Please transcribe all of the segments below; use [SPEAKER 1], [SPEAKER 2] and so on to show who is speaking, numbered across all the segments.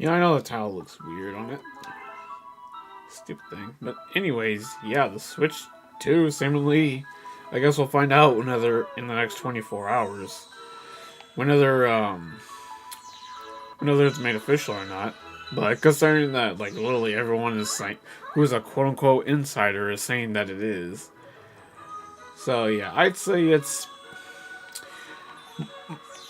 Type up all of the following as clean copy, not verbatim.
[SPEAKER 1] Yeah, I know the tile looks weird on it. Stupid thing. But anyways, yeah, the Switch 2 seemingly, I guess we'll find out whenever in the next 24 hours. Whenever whether it's made official or not. But considering that like literally everyone is saying who's a quote unquote insider is saying that it is. So yeah, I'd say it's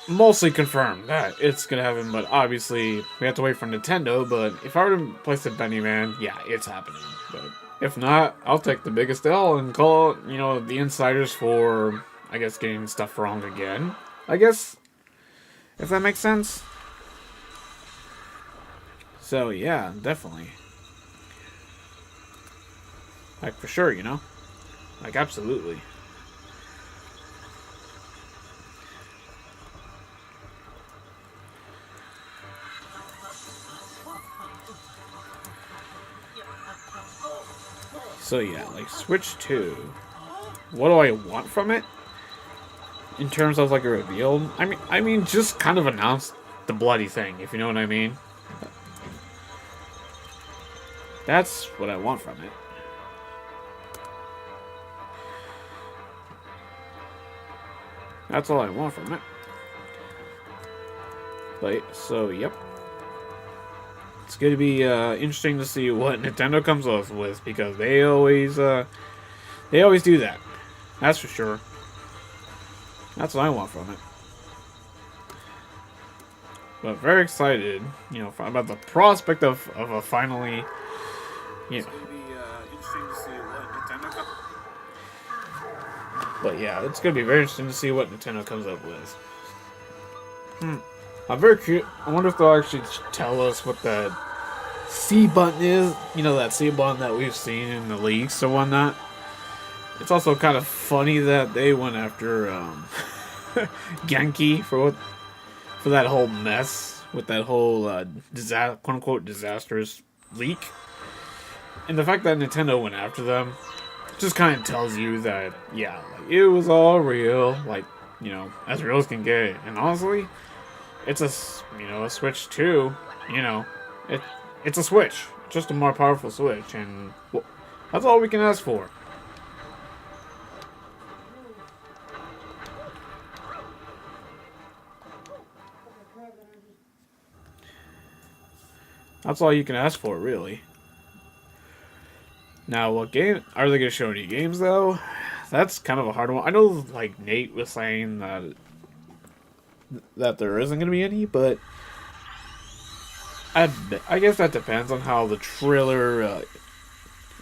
[SPEAKER 1] mostly confirmed that it's gonna happen, but obviously we have to wait for Nintendo. But if I were to place a Benny Man, yeah, it's happening. But if not, I'll take the biggest L and call the insiders for I guess getting stuff wrong again. I guess if that makes sense. So yeah, definitely. Like for sure. Like absolutely. So yeah, like Switch 2. What do I want from it? In terms of like a reveal? I mean just kind of announce the bloody thing, if you know what I mean. That's what I want from it. That's all I want from it. But so yep. It's going to be interesting to see what Nintendo comes up with because they always do that. That's for sure. That's what I want from it. But very excited, about the prospect of a finally, you know. It's going to be interesting to see what Nintendo comes. But yeah, it's going to be very interesting to see what Nintendo comes up with. I'm very curious. I wonder if they'll actually tell us what that C button is. That C button that we've seen in the leaks or whatnot. It's also kind of funny that they went after Genki for that whole mess with that whole quote unquote disastrous leak, and the fact that Nintendo went after them just kind of tells you that yeah, like, it was all real, like as real as can get. And honestly, it's a Switch 2. It it's a Switch, just a more powerful Switch, and well, that's all we can ask for. That's all you can ask for, really. Now, what game are they going to show? Any games though? That's kind of a hard one. I know, like Nate was saying that there isn't going to be any, but I guess that depends on how the trailer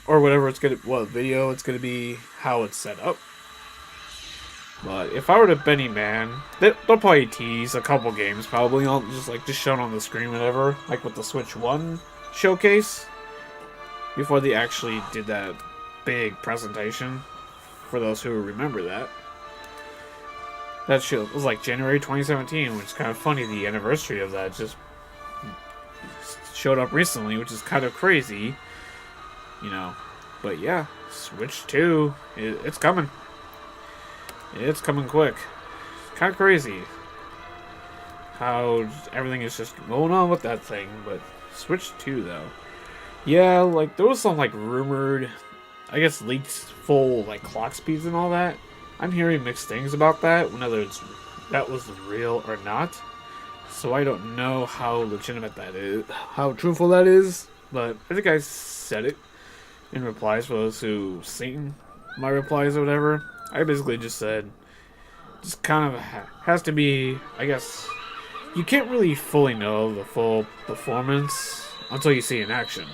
[SPEAKER 1] or whatever what video it's gonna be, how it's set up. But if I were to Benny Man, they'll probably tease a couple games, probably just shown on the screen, whatever, like with the Switch One showcase, before they actually did that big presentation. For those who remember that, that show was like January 2017, which is kind of funny. The anniversary of that just showed up recently, which is kind of crazy, you know. But yeah, Switch 2, it's coming. It's coming quick. Kind of crazy how everything is just going on with that thing. But Switch 2, though. Yeah, like, there was some, like, rumored, I guess, leaked full, like, clock speeds and all that. I'm hearing mixed things about that, whether that was real or not. So I don't know how legitimate that is, how truthful that is. But I think I said it in replies for those who seen my replies or whatever. I basically just said, just kind of has to be, I guess, you can't really fully know the full performance until you see it in action.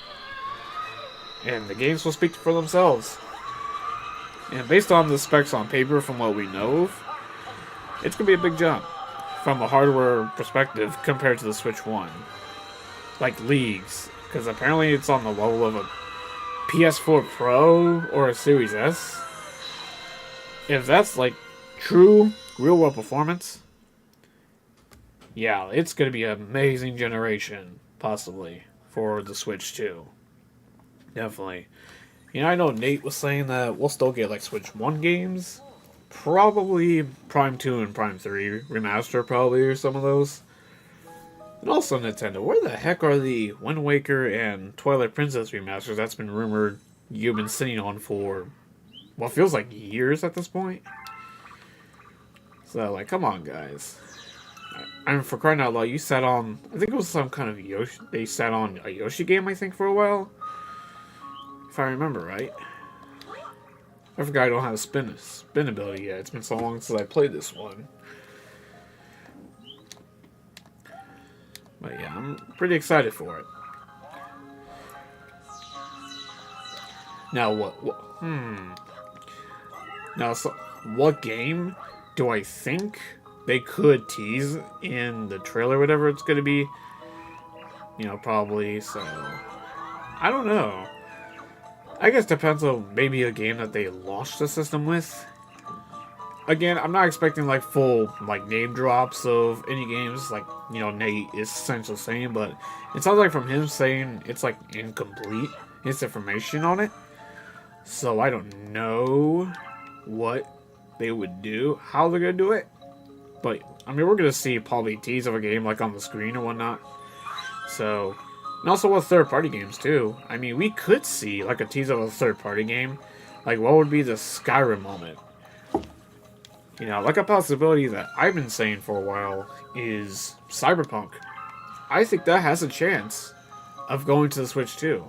[SPEAKER 1] And the games will speak for themselves. And based on the specs on paper from what we know of, it's going to be a big jump from a hardware perspective compared to the Switch 1. Like leagues. Because apparently it's on the level of a PS4 Pro or a Series S. If that's like true real world performance, yeah, it's going to be an amazing generation, possibly, for the Switch 2. Definitely. I know Nate was saying that we'll still get like Switch 1 games. Probably Prime 2 and Prime 3 remaster, probably, or some of those. And also Nintendo, where the heck are the Wind Waker and Twilight Princess remasters that's been rumored you've been sitting on for what feels like years at this point? So, like, come on, guys. I mean, for crying out loud, you sat on, I think it was some kind of Yoshi, they sat on a Yoshi game, I think, for a while. If I remember right. I forgot I don't have a spin ability yet. It's been so long since I played this one. But yeah, I'm pretty excited for it. Now Now, so, what game do I think they could tease in the trailer, whatever it's going to be? You know, probably, so... I don't know. I guess depends on maybe a game that they launched the system with. Again, I'm not expecting like full like name drops of any games like, you know, Nate is essentially saying, but it sounds like from him saying it's like incomplete, his information on it. So I don't know what they would do, how they're gonna do it. But I mean, we're gonna see probably tease of a game like on the screen or whatnot. So, and also with third-party games too. I mean, we could see like a tease of a third-party game. Like, what would be the Skyrim moment? You know, like a possibility that I've been saying for a while is Cyberpunk. I think that has a chance of going to the Switch 2.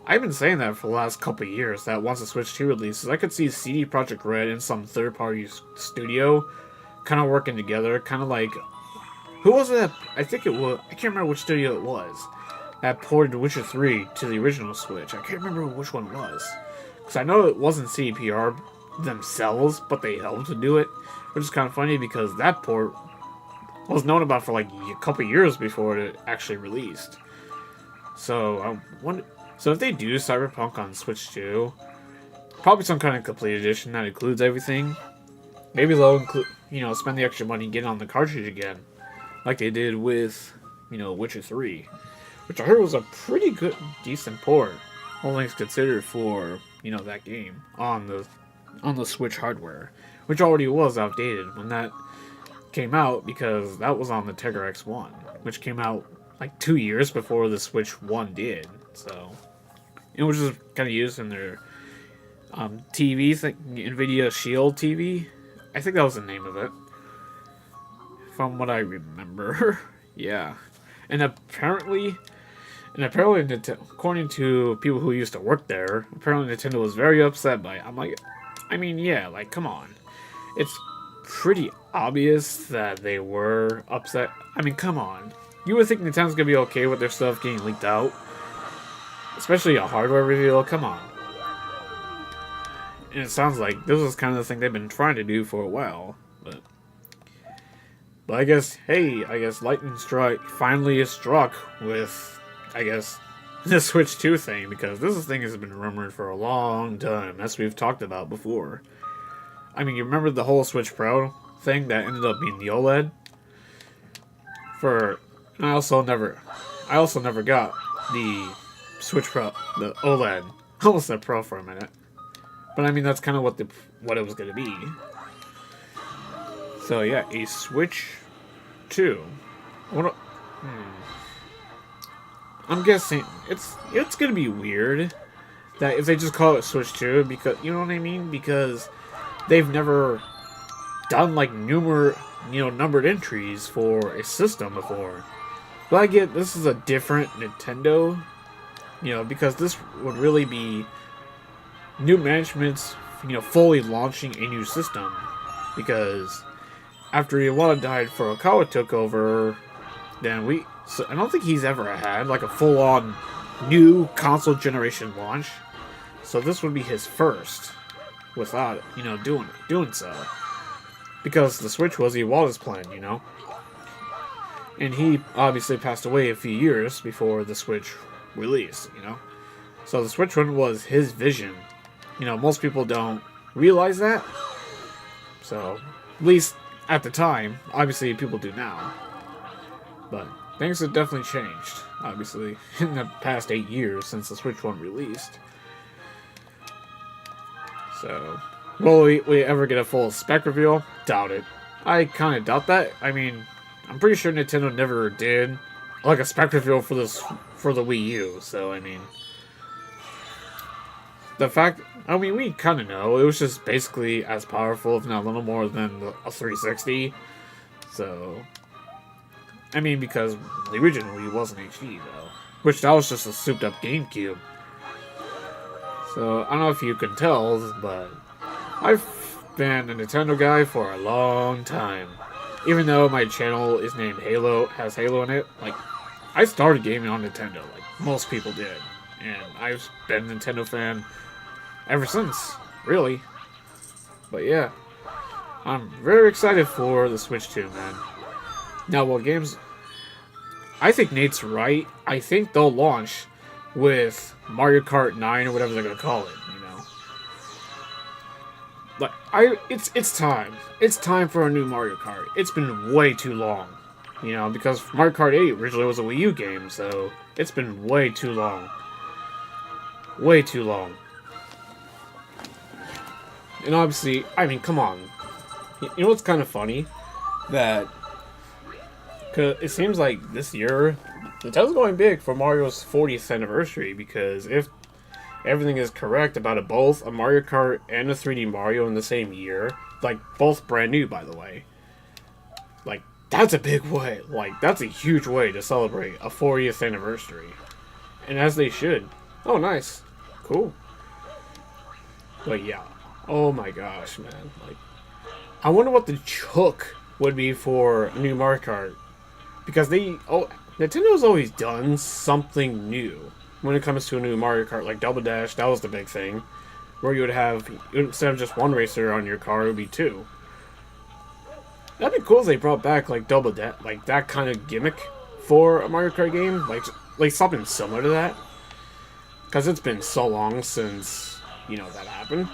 [SPEAKER 1] I've been saying that for the last couple of years, that once the Switch 2 releases, I could see CD Projekt Red and some third-party studio kind of working together, kind of like... Who was it? I think it was... I can't remember which studio it was that ported Witcher 3 to the original Switch. I can't remember which one it was. Because I know it wasn't CDPR themselves, but they helped to do it. Which is kind of funny because that port was known about for like a couple years before it actually released. So, I wonder... So if they do Cyberpunk on Switch 2, probably some kind of complete edition that includes everything. Maybe they'll include, you know, spend the extra money and get on the cartridge again, like they did with, you know, Witcher 3, which I heard was a pretty good, decent port, all things considered for, you know, that game on the Switch hardware, which already was outdated when that came out because that was on the Tegra X1, which came out like 2 years before the Switch 1 did. So it was just kind of used in their TVs, like NVIDIA Shield TV. I think that was the name of it, from what I remember. Yeah, and apparently, according to people who used to work there, apparently Nintendo was very upset by it. I'm like, I mean, yeah, like, come on. It's pretty obvious that they were upset. I mean, come on. You would think Nintendo's gonna be okay with their stuff getting leaked out. Especially a hardware reveal, come on. And it sounds like this is kind of the thing they've been trying to do for a while. But I guess, hey, I guess lightning strike finally is struck with, I guess, the Switch 2 thing. Because this thing has been rumored for a long time, as we've talked about before. I mean, you remember the whole Switch Pro thing that ended up being the OLED? I also never got the Switch Pro, the OLED. I almost said Pro for a minute. But I mean, that's kind of what it was going to be. So yeah, a Switch 2. I'm guessing it's going to be weird that if they just call it Switch 2, because, you know what I mean? Because they've never done like numbered entries for a system before. But I get this is a different Nintendo, you know, because this would really be new management's, you know, fully launching a new system. Because after Iwata died, Furukawa took over, then I don't think he's ever had like a full-on new console generation launch. So this would be his first without, you know, doing so. Because the Switch was Iwata's plan, you know. And he obviously passed away a few years before the Switch released, you know. So the Switch one was his vision. You know, most people don't realize that. So, at least at the time, obviously people do now. But things have definitely changed, obviously, in the past 8 years since the Switch one released. So, will we ever get a full spec reveal? Doubt it. I kind of doubt that. I mean, I'm pretty sure Nintendo never did like a spectacle for this for the Wii U. So I mean, the fact I mean we kind of know it was just basically as powerful, if not a little more than a 360. So I mean, because the original Wii wasn't HD though, which that was just a souped up GameCube. So I don't know if you can tell, but I've been a Nintendo guy for a long time. Even though my channel is named Halo, has Halo in it, like, I started gaming on Nintendo, like most people did. And I've been a Nintendo fan ever since, really. But yeah, I'm very excited for the Switch 2, man. Now, well, games... I think Nate's right. I think they'll launch with Mario Kart 9 or whatever they're gonna call it, you know? Like, it's time. It's time for a new Mario Kart. It's been way too long, you know, because Mario Kart 8 originally was a Wii U game, so it's been way too long. Way too long. And obviously, I mean, come on. You know what's kind of funny? That, cause it seems like this year, Nintendo's going big for Mario's 40th anniversary, because if everything is correct about it, both a Mario Kart and a 3D Mario in the same year, like, both brand new, by the way. Like, that's a big way. Like, that's a huge way to celebrate a 40th anniversary. And as they should. Oh, nice. Cool. But yeah. Oh my gosh, man. Like, I wonder what the hook would be for a new Mario Kart. Because Nintendo's always done something new when it comes to a new Mario Kart. Like Double Dash, that was the big thing. Where you would have, instead of just one racer on your car, it would be two. That'd be cool if they brought back like Double Dash, like that kind of gimmick for a Mario Kart game. Like something similar to that. Because it's been so long since, you know, that happened.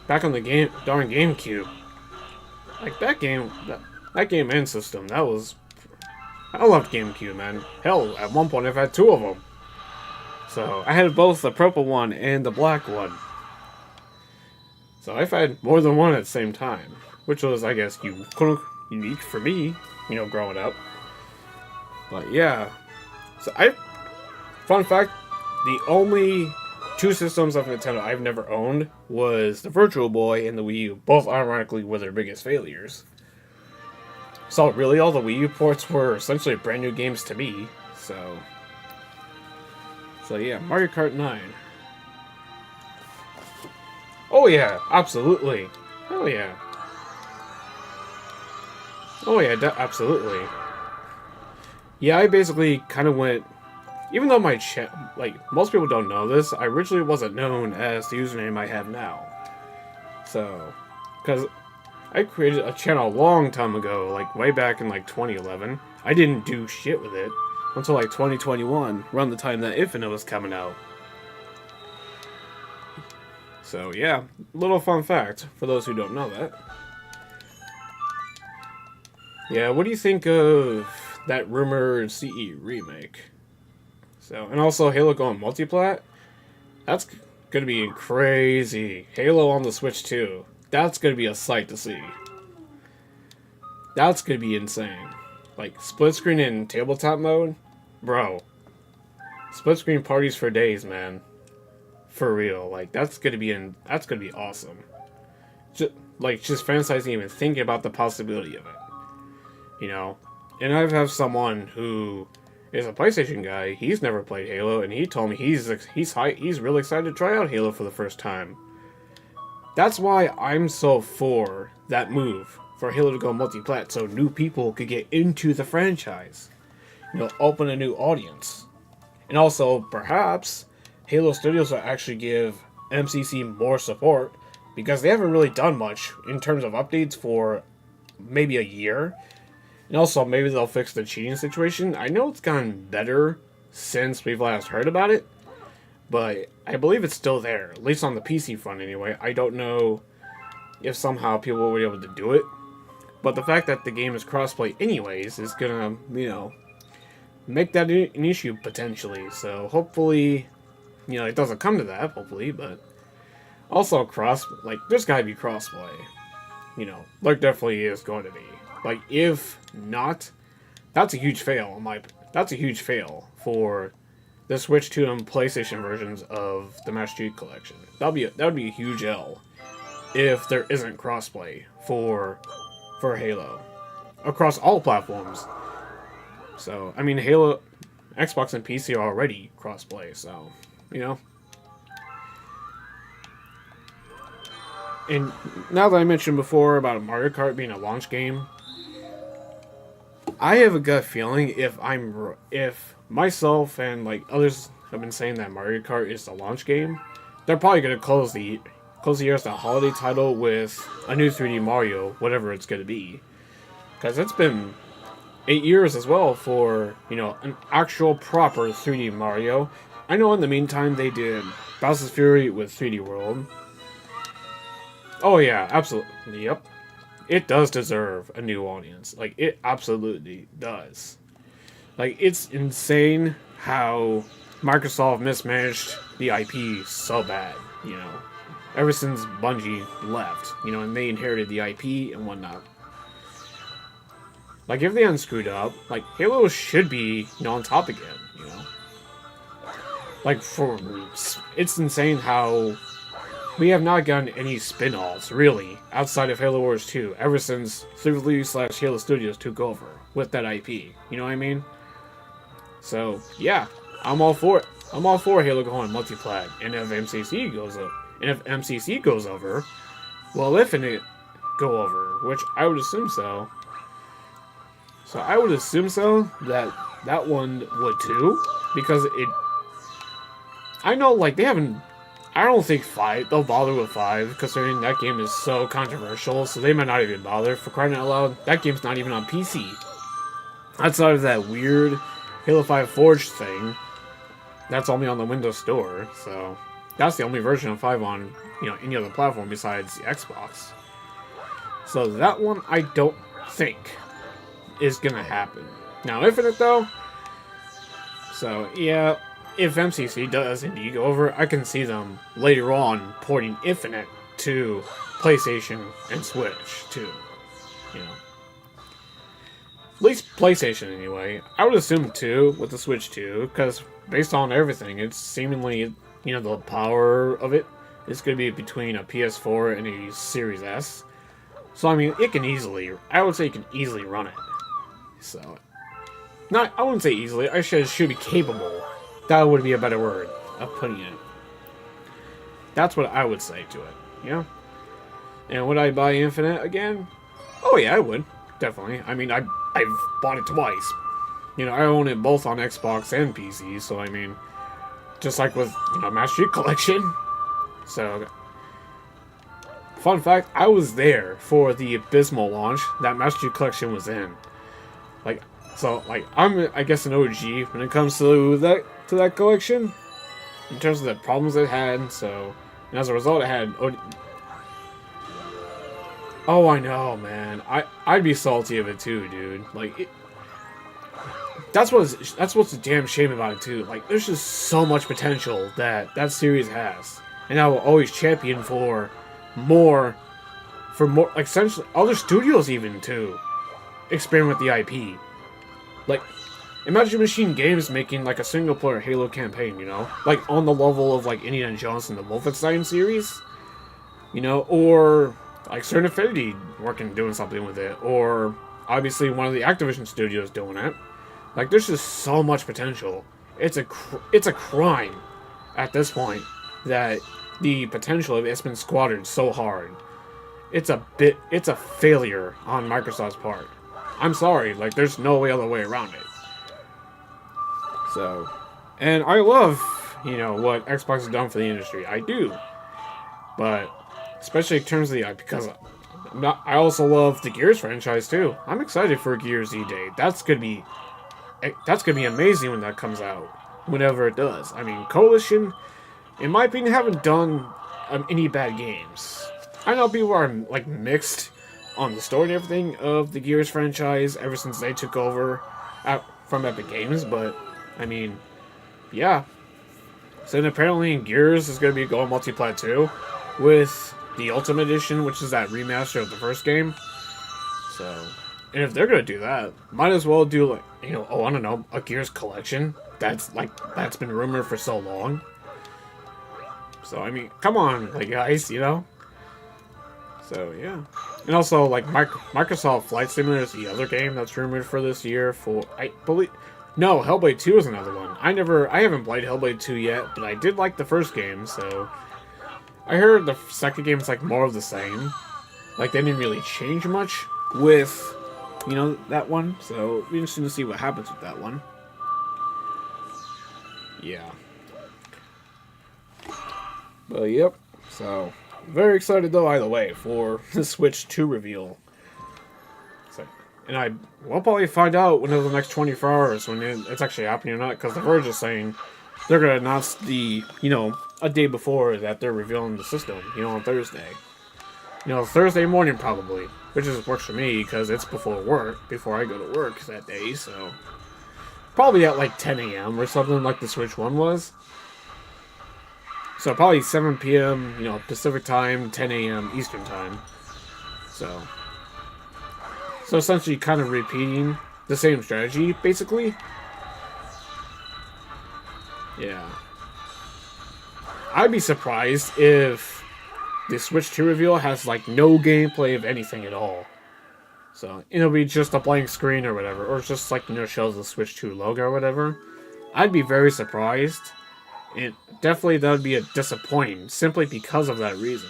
[SPEAKER 1] Back on the darn GameCube. Like that game and system, that was... I loved GameCube, man. Hell, at one point I've had two of them. So, I had both the purple one and the black one. So, I've had more than one at the same time. Which was, I guess, unique for me, you know, growing up. But, yeah. So, fun fact, the only two systems of Nintendo I've never owned was the Virtual Boy and the Wii U. Both, ironically, were their biggest failures. So, really, all the Wii U ports were essentially brand new games to me. So yeah, Mario Kart 9. Oh yeah, absolutely. Hell yeah. Oh yeah, absolutely. Yeah, I basically kind of went... Even though my like, most people don't know this, I originally wasn't known as the username I have now. So, because I created a channel a long time ago, like way back in like 2011. I didn't do shit with it until like 2021, around the time that Infinite was coming out. So yeah, little fun fact for those who don't know that. Yeah, what do you think of that rumored CE remake? So, and also Halo going multiplat? That's gonna be crazy. Halo on the Switch 2. That's gonna be a sight to see. That's gonna be insane. Like, split screen and tabletop mode? Bro. Split screen parties for days, man. For real. Like, that's gonna be awesome. Just fantasizing, even thinking about the possibility of it. You know? And I have someone who is a PlayStation guy. He's never played Halo, and he told me he's really excited to try out Halo for the first time. That's why I'm so for that move for Halo to go multi-plat, so new people could get into the franchise. You know, open a new audience. And also, perhaps, Halo Studios will actually give MCC more support, because they haven't really done much in terms of updates for maybe a year. And also, maybe they'll fix the cheating situation. I know it's gotten better since we've last heard about it, but I believe it's still there, at least on the PC front anyway. I don't know if somehow people will be able to do it. But the fact that the game is crossplay anyways is gonna, you know, make that an issue potentially. So hopefully, you know, it doesn't come to that, hopefully, but also there's gotta be crossplay. You know, there definitely is going to be. Like, if not, that's a huge fail. That's a huge fail for the Switch 2 and PlayStation versions of the Master Chief Collection. That would be a huge L if there isn't crossplay for Halo across all platforms. So I mean, Halo, Xbox and PC are already crossplay, so you know. And now that I mentioned before about Mario Kart being a launch game, I have a gut feeling if myself and like others have been saying that Mario Kart is the launch game, they're probably gonna close the year as the holiday title with a new 3D Mario, whatever it's gonna be, because it's been 8 years as well for an actual proper 3D Mario. I know in the meantime they did Bowser's Fury with 3D World. Oh yeah, absolutely. Yep. It does deserve a new audience. Like, it absolutely does. Like, it's insane how Microsoft mismanaged the IP so bad, ever since Bungie left, and they inherited the IP and whatnot. Like, if they unscrewed up, like, Halo should be, on top again, Like, it's insane how we have not gotten any spin-offs, really, outside of Halo Wars 2, ever since 343/Halo Studios took over with that IP. You know what I mean? So, yeah, I'm all for it. I'm all for Halo going multi-plat. And if MCC goes over, will Infinite go over? Which I would assume so. So I would assume so, that one would too, because I know, like, they haven't... I don't think they'll bother with 5, considering that game is so controversial, so they might not even bother. For crying out loud, that game's not even on PC. Outside of that weird Halo 5 Forged thing, that's only on the Windows Store, so that's the only version of 5 on, any other platform besides the Xbox. So that one, I don't think is gonna happen. Now, Infinite, though, so, yeah... If MCC does indeed go over, I can see them later on porting Infinite to PlayStation and Switch too. At least PlayStation anyway. I would assume too with the Switch too, because based on everything, it's seemingly the power of it is going to be between a PS4 and a Series S. So I mean, I would say it can easily run it. So, I wouldn't say easily. I should be capable. That would be a better word of putting it. That's what I would say to it, And would I buy Infinite again? Oh yeah, I would. Definitely. I mean, I've bought it twice. I own it both on Xbox and PC, so I mean, just like with, Master Chief Collection. So, fun fact, I was there for the abysmal launch that Master Chief Collection was in. I'm, I guess, an OG when it comes to that collection, in terms of the problems it had, and as a result, it had... Oh, I know, man. I'd be salty of it too, dude. Like, that's what's a damn shame about it too. Like, there's just so much potential that series has, and I will always champion for more, like, essentially, other studios even, too, experiment with the IP. Like, imagine Machine Games making, like, a single-player Halo campaign, Like, on the level of, like, Indiana Jones and the Wolfenstein series, or, like, Certain Affinity doing something with it, or, obviously, one of the Activision studios doing it. Like, there's just so much potential. It's a crime, at this point, that the potential of it's been squandered so hard. It's a failure on Microsoft's part. I'm sorry, like, there's no other way around it. So, and I love, what Xbox has done for the industry. I do. But, especially in terms of the, because I also love the Gears franchise, too. I'm excited for Gears E-Day. That's gonna be amazing when that comes out. Whenever it does. I mean, Coalition, in my opinion, haven't done any bad games. I know people are, like, mixed on the story and everything of the Gears franchise ever since they took over from Epic Games, but, I mean, yeah. So then apparently Gears is going to be going multi-plat too, with the Ultimate Edition, which is that remaster of the first game. So, And if they're gonna do that, might as well do like, oh, I don't know, a Gears collection. That's been rumored for so long. So I mean, come on, like guys. So yeah, and also like Microsoft Flight Simulator is the other game that's rumored for this year. For I believe, no, Hellblade 2 is another one. I haven't played Hellblade 2 yet, but I did like the first game. So I heard the second game is like more of the same. Like they didn't really change much with, that one. So it'll be interesting to see what happens with that one. Yeah. But yep. So very excited though either way for the Switch 2 reveal. So, and we'll probably find out within the next 24 hours when it's actually happening or not, because The Verge is saying they're gonna announce a day before that they're revealing the system, on Thursday. Thursday morning probably, which works for me because it's before I go to work that day, so probably at like 10 a.m. or something like the Switch 1 was. So probably 7 p.m., Pacific time, 10 a.m. Eastern time. So essentially kind of repeating the same strategy, basically. Yeah. I'd be surprised if the Switch 2 reveal has like no gameplay of anything at all. So it'll be just a blank screen or whatever, or just like shows the Switch 2 logo or whatever. I'd be very surprised. And definitely that would be a disappointing, simply because of that reason,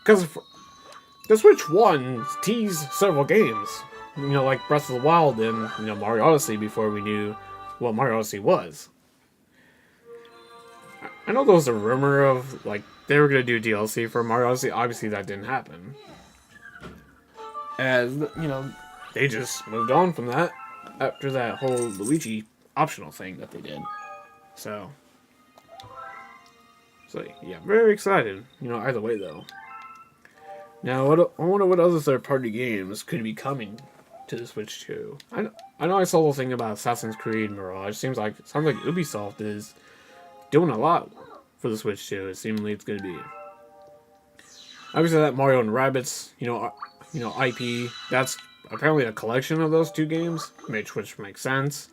[SPEAKER 1] Because the Switch 1 teased several games, like Breath of the Wild and Mario Odyssey before we knew what Mario Odyssey was. I know there was a rumor of like they were going to do DLC for Mario Odyssey. Obviously, that didn't happen. As, they just moved on from that after that whole Luigi optional thing that they did. So yeah, very excited. Either way, though. Now, I wonder what other third-party games could be coming to the Switch 2. I know I saw the thing about Assassin's Creed Mirage. Sounds like Ubisoft is doing a lot for the Switch 2. It seemingly it's going to be. Obviously, that Mario and Rabbids, IP. That's apparently a collection of those two games, which makes sense.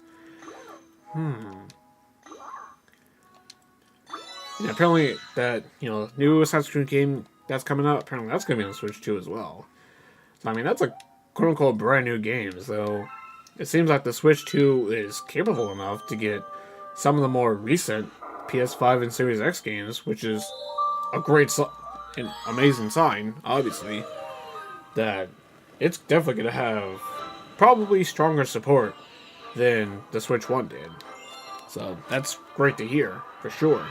[SPEAKER 1] And apparently, that new Assassin's Creed game that's coming out, apparently that's going to be on Switch 2 as well. So I mean, that's a quote-unquote brand new game. So it seems like the Switch 2 is capable enough to get some of the more recent PS5 and Series X games, which is a great, an amazing sign, obviously, that it's definitely going to have probably stronger support than the Switch 1 did. So that's great to hear, for sure.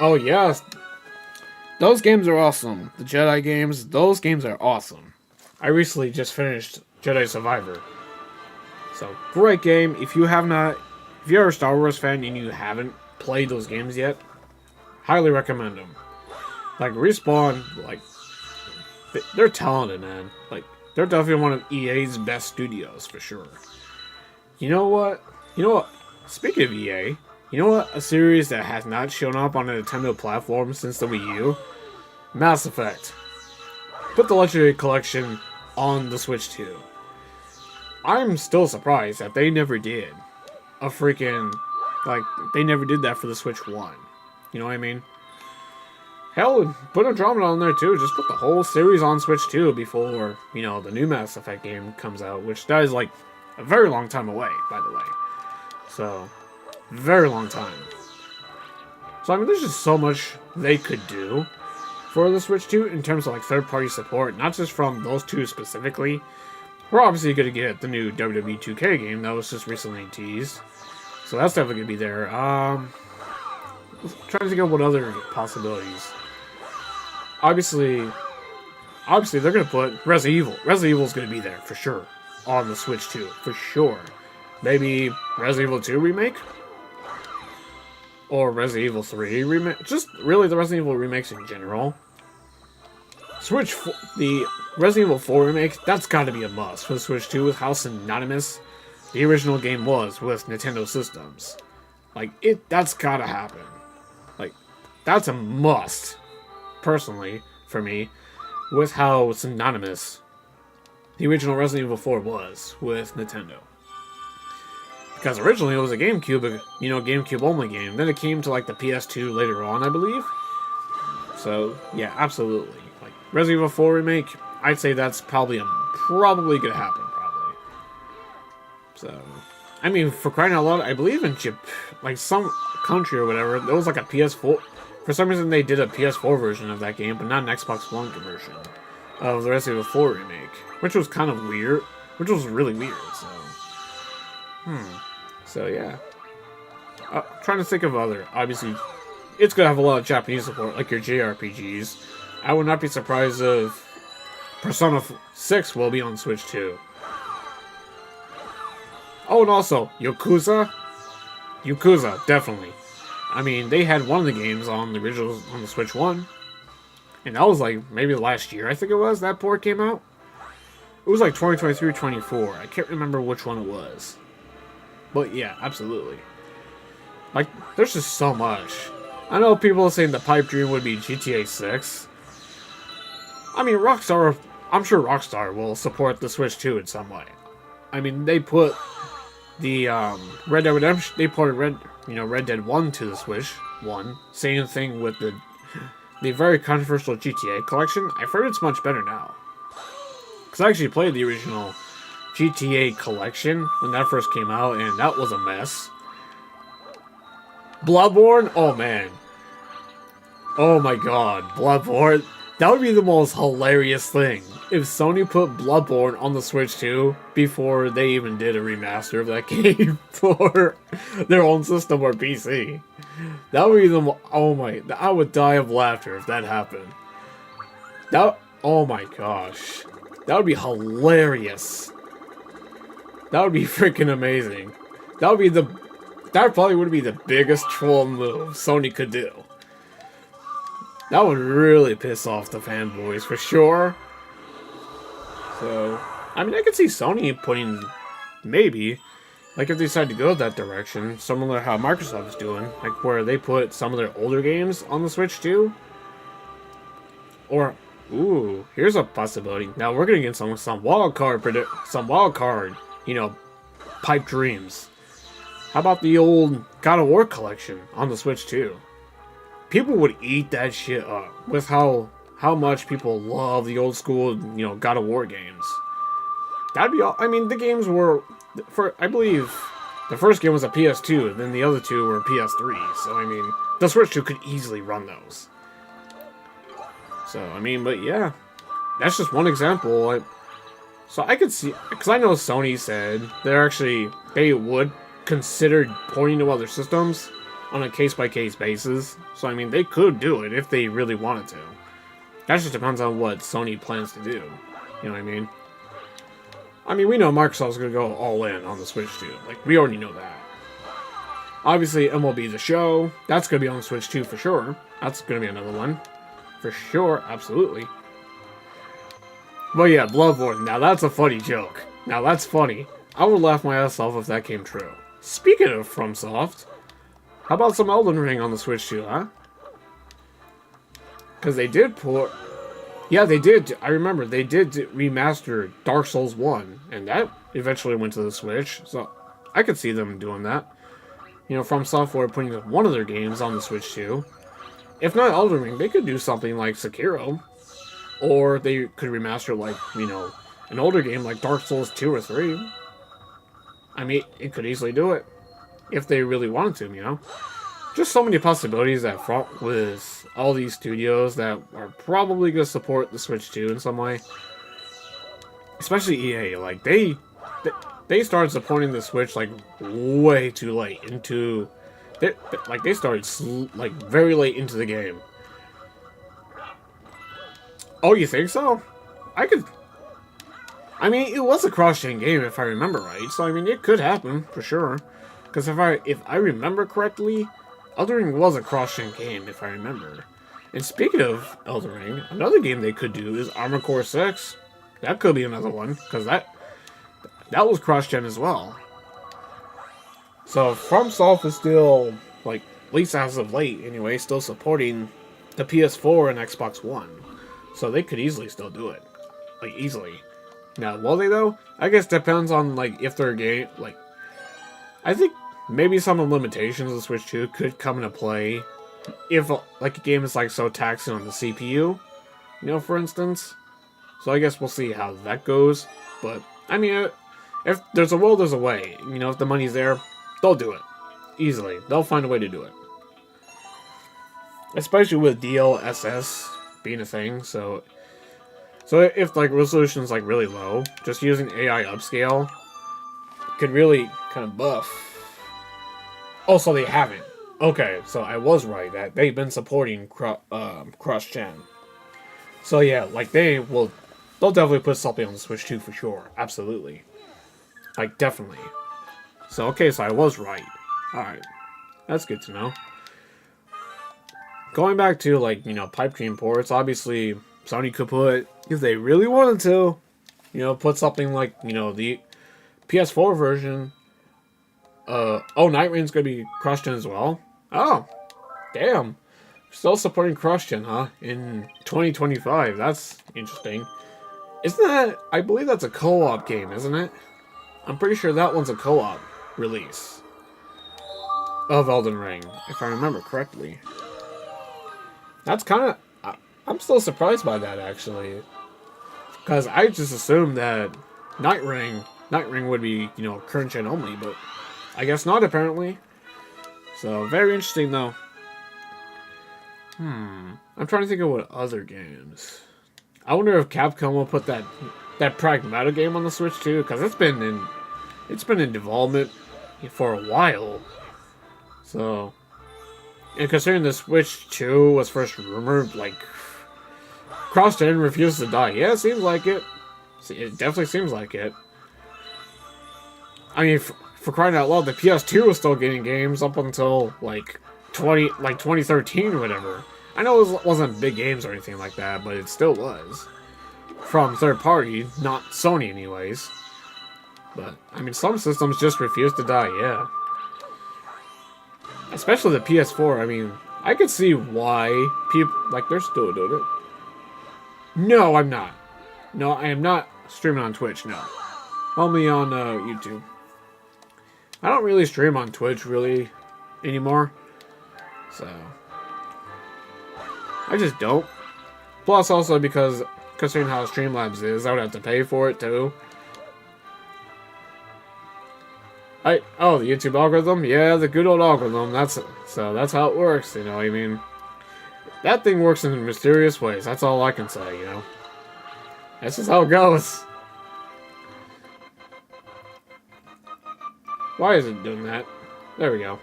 [SPEAKER 1] Oh, yes. Those games are awesome. The Jedi games, those games are awesome. I recently just finished Jedi Survivor. So, great game. If you're a Star Wars fan and you haven't played those games yet, highly recommend them. Like, Respawn, like, they're talented, man. Like, they're definitely one of EA's best studios, for sure. You know what? Speaking of EA, you know what? A series that has not shown up on a Nintendo platform since the Wii U? Mass Effect. Put the Legendary Collection on the Switch 2. I'm still surprised that they never did they never did that for the Switch 1. You know what I mean? Hell, put Andromeda on there too. Just put the whole series on Switch 2 before, the new Mass Effect game comes out, which that is like a very long time away, by the way. So, very long time. So, I mean, there's just so much they could do for the Switch 2 in terms of like third-party support, not just from those two specifically. We're obviously going to get the new WWE 2K game that was just recently teased. So that's definitely going to be there. Trying to think of what other possibilities. Obviously they're going to put Resident Evil. Resident Evil is going to be there for sure on the Switch 2, for sure. Maybe Resident Evil 2 remake? Or Resident Evil 3 remake? Just really the Resident Evil remakes in general. The Resident Evil 4 remake, that's got to be a must for the Switch 2 with how synonymous the original game was with Nintendo systems. Like, that's got to happen. Like, that's a must, personally, for me, with how synonymous the original Resident Evil 4 was with Nintendo. Because originally it was a GameCube, GameCube only game. Then it came to like the PS2 later on, I believe. So yeah, absolutely. Like Resident Evil 4 remake, I'd say that's probably gonna happen, probably. So, I mean, for crying out loud, I believe in like some country or whatever, there was like a PS4. For some reason, they did a PS4 version of that game, but not an Xbox One version of the Resident Evil 4 remake, which was kind of weird. Which was really weird. So, So yeah, trying to think of other. Obviously, it's gonna have a lot of Japanese support, like your JRPGs. I would not be surprised if Persona 6 will be on Switch too. Oh, and also Yakuza, definitely. I mean, they had one of the games on the original on the Switch 1, and that was like maybe last year. I think it was that port came out. It was like 2023, 24. I can't remember which one it was. But yeah, absolutely. Like, there's just so much. I know people are saying the pipe dream would be GTA 6. I mean, Rockstar, I'm sure Rockstar will support the Switch 2 in some way. I mean, they put the Red Dead Redemption, they ported Red Dead 1 to the Switch 1. Same thing with the very controversial GTA collection. I've heard it's much better now. Because I actually played the original GTA collection when that first came out, and that was a mess. Bloodborne? Oh man. Oh my god, Bloodborne. That would be the most hilarious thing if Sony put Bloodborne on the Switch 2 before they even did a remaster of that game for their own system or PC. That would be oh my, I would die of laughter if that happened. Oh my gosh. That would be hilarious. That would be freaking amazing. That probably would be the biggest troll move Sony could do. That would really piss off the fanboys for sure. So, I mean, I could see Sony putting, maybe, like if they decide to go that direction, similar to how Microsoft is doing, like where they put some of their older games on the Switch too. Or, ooh, here's a possibility. Now we're gonna get some wild card, pipe dreams. How about the old God of War collection on the Switch too? People would eat that shit up with how much people love the old school, God of War games. That'd be all. I mean, the games were, I believe, the first game was a PS2, then the other two were PS3. So I mean, the Switch 2 could easily run those. So I mean, but yeah, that's just one example. So I could see, because I know Sony said they would consider porting to other systems on a case-by-case basis. So, I mean, they could do it if they really wanted to. That just depends on what Sony plans to do. You know what I mean? I mean, we know Microsoft's going to go all in on the Switch too. Like, we already know that. Obviously, MLB The Show, that's going to be on the Switch too for sure. That's going to be another one. For sure, absolutely. But yeah, Bloodborne, now that's a funny joke. Now that's funny. I would laugh my ass off if that came true. Speaking of FromSoft, how about some Elden Ring on the Switch too, huh? Because they did port... Yeah, they did. I remember, they did remaster Dark Souls 1, and that eventually went to the Switch, so I could see them doing that. From Software putting one of their games on the Switch too. If not Elden Ring, they could do something like Sekiro. Or they could remaster, like, an older game like Dark Souls 2 or 3. I mean, it could easily do it. If they really wanted to, Just so many possibilities that front with all these studios that are probably going to support the Switch 2 in some way. Especially EA. Like, they started supporting the Switch, like, way too late into... They started, like, very late into the game. Oh, you think so? I mean, it was a cross-gen game if I remember right, so I mean, it could happen, for sure. Because if I remember correctly, Elden Ring was a cross-gen game, if I remember. And speaking of Elden Ring, another game they could do is Armored Core 6. That could be another one, because that was cross-gen as well. So, FromSoft is still, like, at least as of late, anyway, still supporting the PS4 and Xbox One. So they could easily still do it. Like, easily. Now, will they though? I guess depends on like if their game like. I think maybe some of the limitations of Switch 2 could come into play if like a game is like so taxing on the CPU, you know, for instance. So I guess we'll see how that goes. But I mean, if there's a will, there's a way. You know, if the money's there, they'll do it easily. They'll find a way to do it. Especially with DLSS being a thing. So if like resolution's like really low, just using AI upscale could really kind of buff. Also, they haven't. Okay, so I was right that they've been supporting cross-gen. So yeah, like they'll definitely put something on the Switch 2 for sure. Absolutely. Like, definitely. So, okay, so I was right. Alright. That's good to know. Going back to, like, you know, pipe dream ports, obviously, Sony could put, if they really wanted to, you know, put something like, you know, the PS4 version. Night Rain's gonna be cross-gen as well. Oh, damn. Still supporting cross-gen, huh? In 2025. That's interesting. Isn't that... I believe that's a co-op game, isn't it? I'm pretty sure that one's a co-op release of Elden Ring, if I remember correctly. That's kind of... I'm still surprised by that, actually. Because I just assumed that Night Ring would be, you know, current-gen only, but I guess not, apparently. So, very interesting, though. I'm trying to think of what other games. I wonder if Capcom will put that Pragmata game on the Switch too, because it's been in development for a while. So, and considering the Switch 2 was first rumored, like cross-gen refuses to die. Yeah, it seems like it. It definitely seems like it. I mean, for crying out loud, the PS2 was still getting games up until like 2013 or whatever. I know it wasn't big games or anything like that, but it still was. From third party, not Sony anyways. But, I mean, some systems just refuse to die, yeah. Especially the PS4, I mean, I could see why people, like, they're still doing it. No, I'm not. No, I am not streaming on Twitch, no. Only on YouTube. I don't really stream on Twitch, really, anymore. So, I just don't. Plus, also because, considering how Streamlabs is, I would have to pay for it, too. The YouTube algorithm? Yeah, the good old algorithm. That's how it works, you know, I mean. That thing works in mysterious ways, that's all I can say, you know. That's just how it goes. Why is it doing that? There we go.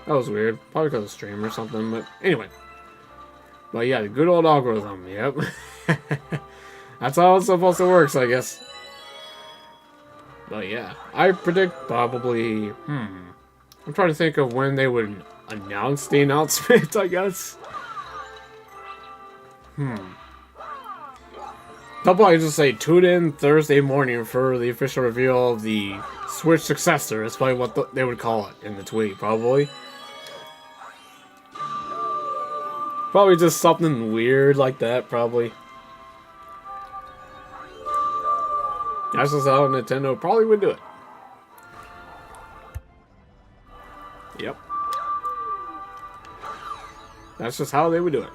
[SPEAKER 1] That was weird. Probably because of stream or something, but anyway. But yeah, the good old algorithm, yep. That's how it's supposed to work, I guess. But yeah, I predict probably, I'm trying to think of when they would announce the announcement, I guess. They'll probably just say, tune in Thursday morning for the official reveal of the Switch successor. That's probably what they would call it in the tweet, probably. Probably just something weird like that, probably. That's just how Nintendo probably would do it. Yep. That's just how they would do it.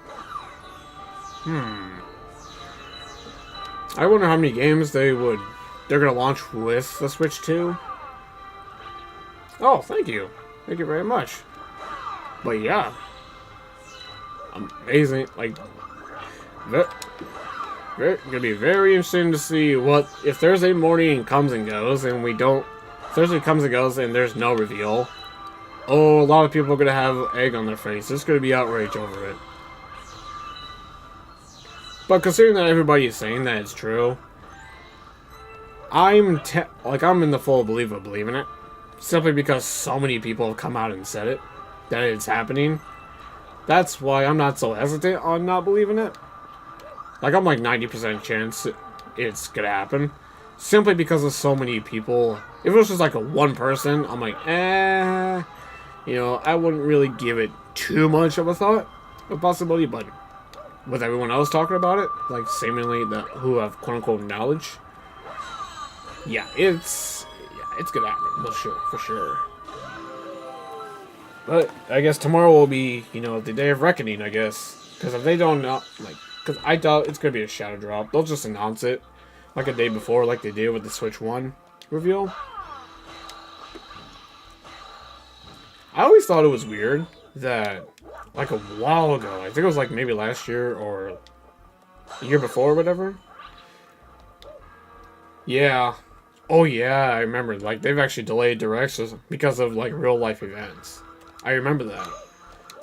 [SPEAKER 1] I wonder how many games they're gonna launch with the Switch 2. Oh, thank you. Thank you very much. But yeah. Amazing, like, gonna be very interesting to see what if Thursday morning comes and goes and Thursday comes and goes and there's no reveal. Oh, a lot of people are gonna have egg on their face. There's gonna be outrage over it. But considering that everybody is saying that it's true, I'm in the full belief of believing it, simply because so many people have come out and said it that it's happening. That's why I'm not so hesitant on not believing it. Like, I'm like 90% chance it's gonna happen. Simply because of so many people. If it was just like a one person, I'm like, you know, I wouldn't really give it too much of a thought, a possibility, but with everyone else talking about it, like seemingly who have quote-unquote knowledge, it's gonna happen for sure. But I guess tomorrow will be, the day of reckoning. I guess because if they don't know, because I doubt it's gonna be a shadow drop. They'll just announce it like a day before, like they did with the Switch 1 reveal. I always thought it was weird that, like a while ago, I think it was like maybe last year or the year before or whatever. Yeah. Oh yeah, I remember. Like they've actually delayed directs because of like real life events. I remember that.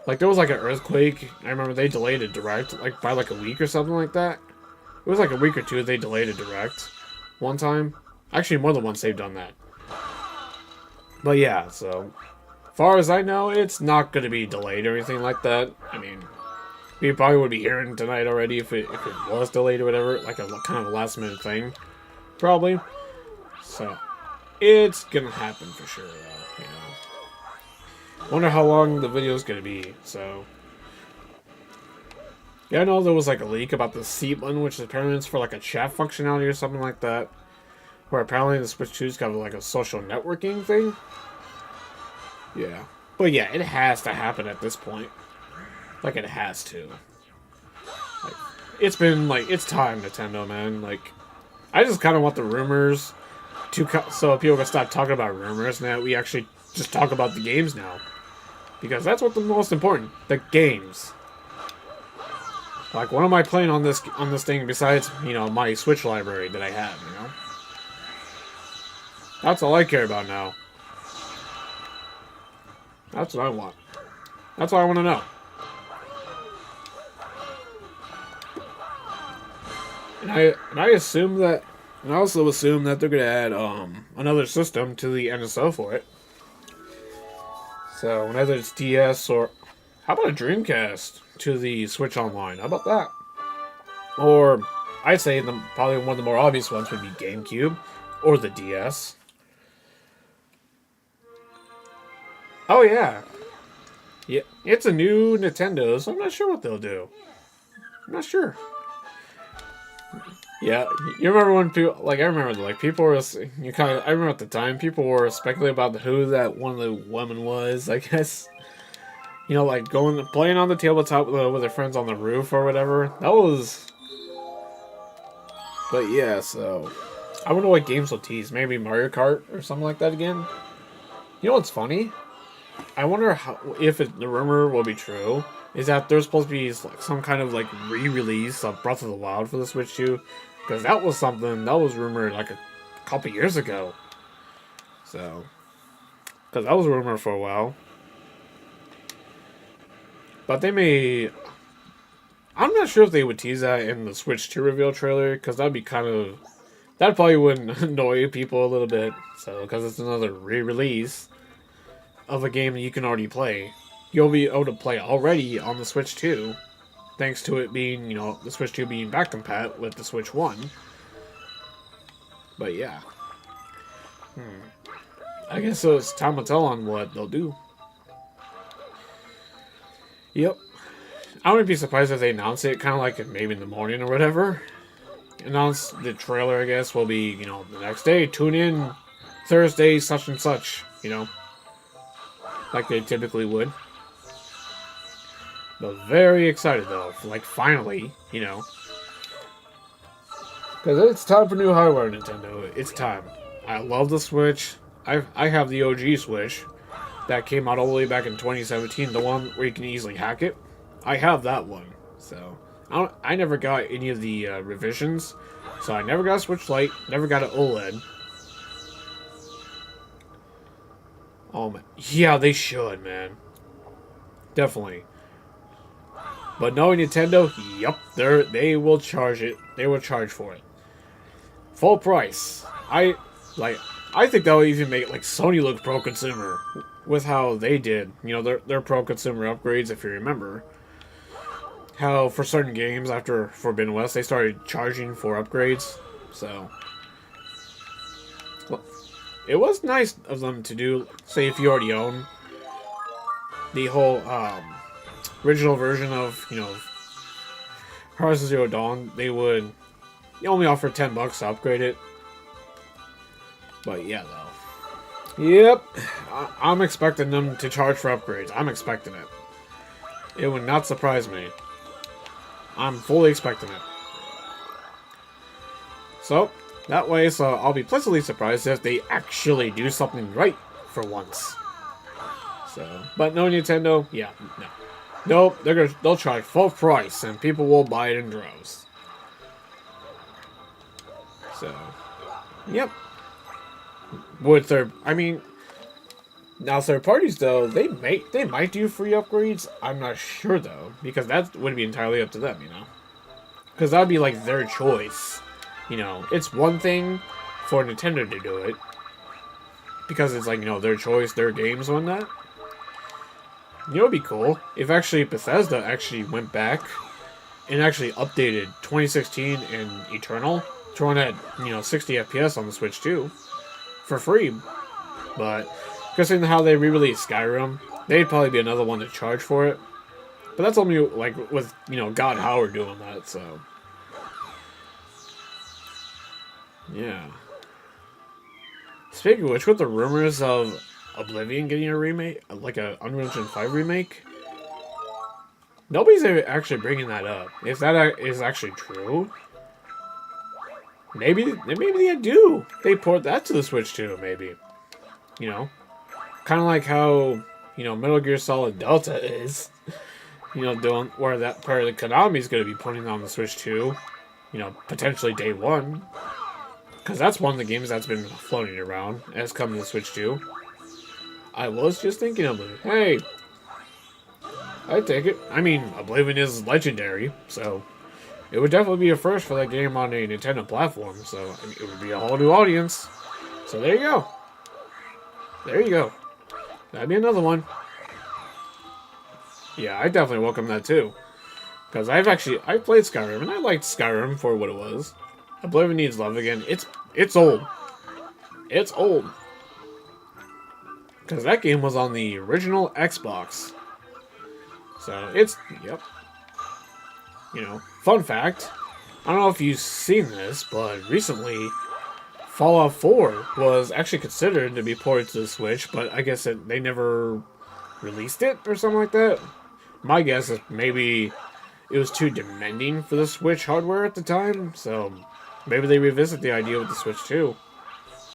[SPEAKER 1] Like there was like an earthquake. I remember they delayed a direct like by like a week or something like that. It was like a week or two they delayed a direct one time. Actually, more than once they've done that. But yeah, so far as I know, it's not going to be delayed or anything like that. I mean, we probably would be hearing tonight already if it was delayed or whatever, like a kind of a last minute thing, probably. So it's gonna happen for sure, though. Wonder how long the video is gonna be. So yeah, I know there was like a leak about the seat button, which apparently is for like a chat functionality or something like that. Where apparently the Switch 2's got like a social networking thing. Yeah. But yeah, it has to happen at this point. Like, it has to. Like, it's been, like, it's time, Nintendo, man. Like, I just kind of want the rumors to so people can stop talking about rumors and that we actually just talk about the games now. Because that's what's the most important. The games. Like, what am I playing on this thing besides, my Switch library that I have, That's all I care about now. That's what I want. That's what I want to know. And I assume that, and I also assume that they're gonna add another system to the NSO for it. So whether it's DS or how about a Dreamcast to the Switch Online? How about that? Or I'd say probably one of the more obvious ones would be GameCube or the DS. Oh yeah. Yeah, it's a new Nintendo, so I'm not sure what they'll do. I'm not sure. Yeah, you remember when people, I remember, people were, I remember at the time, people were speculating about who that one of the women was, I guess. Playing on the tabletop with their friends on the roof or whatever. That was... But yeah, so... I wonder what games will tease. Maybe Mario Kart or something like that again? You know what's funny? I wonder if the rumor will be true. Is that there's supposed to be some kind of re-release of Breath of the Wild for the Switch 2? Because that was something that was rumored a couple years ago. So, because that was rumored for a while. But they may... I'm not sure if they would tease that in the Switch 2 reveal trailer, because that'd be that probably wouldn't annoy people a little bit. So, because it's another re-release of a game that you can already play. You'll be able to play already on the Switch 2, thanks to it being, the Switch 2 being back compat with the Switch 1. But yeah. I guess so it's time will tell on what they'll do. Yep. I wouldn't be surprised if they announce it kind of maybe in the morning or whatever. Announce the trailer, I guess, will be, the next day. Tune in Thursday, such and such, like they typically would. But very excited, though. Finally, Because it's time for new hardware, Nintendo. It's time. I love the Switch. I have the OG Switch that came out all the way back in 2017. The one where you can easily hack it. I have that one. So, I never got any of the revisions. So I never got a Switch Lite. Never got an OLED. Oh, man. Yeah, they should, man. Definitely. But knowing Nintendo, yep, they will charge it. They will charge for it. Full price. I think that would even make Sony look pro-consumer with how they did. Their pro-consumer upgrades, if you remember. How for certain games after Forbidden West, they started charging for upgrades. So, well, it was nice of them to do, say if you already own the whole original version of, Horizon Zero Dawn, they would only offer $10 to upgrade it. But yeah, though. Yep. I'm expecting them to charge for upgrades. I'm expecting it. It would not surprise me. I'm fully expecting it. So, that way, so I'll be pleasantly surprised if they actually do something right for once. So, but no Nintendo, yeah, no. Nope, they'll charge full price and people will buy it in droves. So, yep. With their, I mean, now third parties though, they might do free upgrades. I'm not sure though, because that would be entirely up to them, you know. Because that'd be like their choice. You know, it's one thing for Nintendo to do it because it's like, you know, their choice, their games and that. You know, it'd be cool if actually Bethesda actually went back and actually updated 2016 and Eternal to run at, you know, 60 FPS on the Switch too, for free. But considering how they re-released Skyrim, they'd probably be another one to charge for it. But that's only like with, you know, God Howard doing that, so yeah. Speaking of which, with the rumors of Oblivion getting a remake, like a Unreal Engine 5 remake, nobody's actually bringing that up. If that is actually true, maybe they do. They port that to the Switch too, maybe. You know, kind of like how, you know, Metal Gear Solid Delta is. You know, doing where that part of the Konami is going to be putting on the Switch too. You know, potentially day one. Because that's one of the games that's been floating around as coming to Switch 2. I was just thinking of it. Hey, I take it. I mean, Oblivion is legendary, so it would definitely be a first for that game on a Nintendo platform. So I mean, it would be a whole new audience. So there you go. There you go. That'd be another one. Yeah, I definitely welcome that too. Because I played Skyrim and I liked Skyrim for what it was. Oblivion needs love again. It's old. It's old. Because that game was on the original Xbox. So it's, yep. You know, fun fact. I don't know if you've seen this, but recently Fallout 4 was actually considered to be ported to the Switch, but I guess they never released it or something like that. My guess is maybe it was too demanding for the Switch hardware at the time, so maybe they revisit the idea with the Switch too.